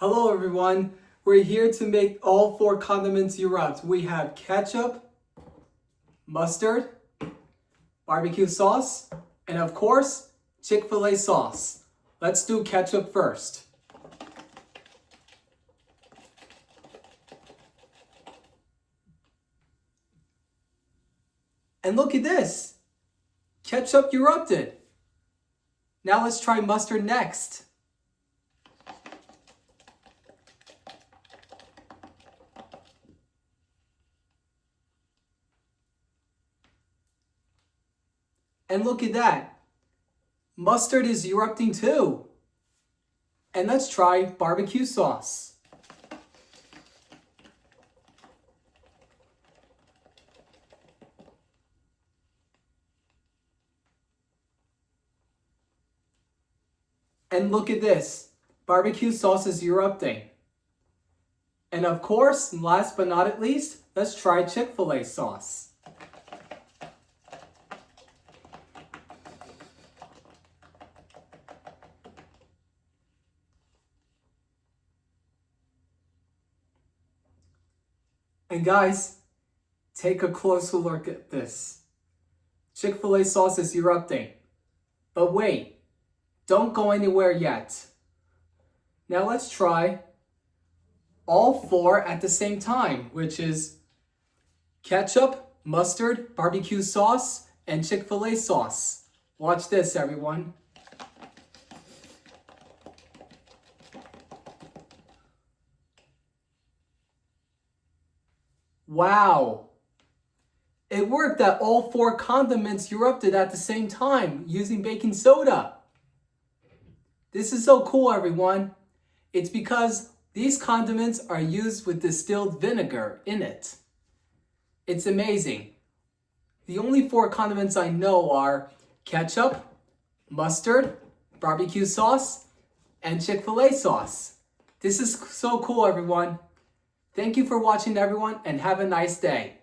Hello everyone, we're here to make all 4 condiments erupt. We have ketchup, mustard, barbecue sauce, and of course, Chick-fil-A sauce. Let's do ketchup first. And look at this, ketchup erupted. Now let's try mustard next. And look at that, mustard is erupting too. And let's try barbecue sauce. And look at this, barbecue sauce is erupting. And of course, last but not least, let's try Chick-fil-A sauce. And guys, take a closer look at this. Chick-fil-A sauce is erupting. But wait, don't go anywhere yet. Now let's try all 4 at the same time, which is ketchup, mustard, barbecue sauce, and Chick-fil-A sauce. Watch this, everyone. Wow! It worked that all 4 condiments erupted at the same time using baking soda. This is so cool, everyone. It's because these condiments are used with distilled vinegar in it. It's amazing. The only 4 condiments I know are ketchup, mustard, barbecue sauce, and Chick-fil-A sauce. This is so cool, everyone. Thank you for watching, everyone, and have a nice day.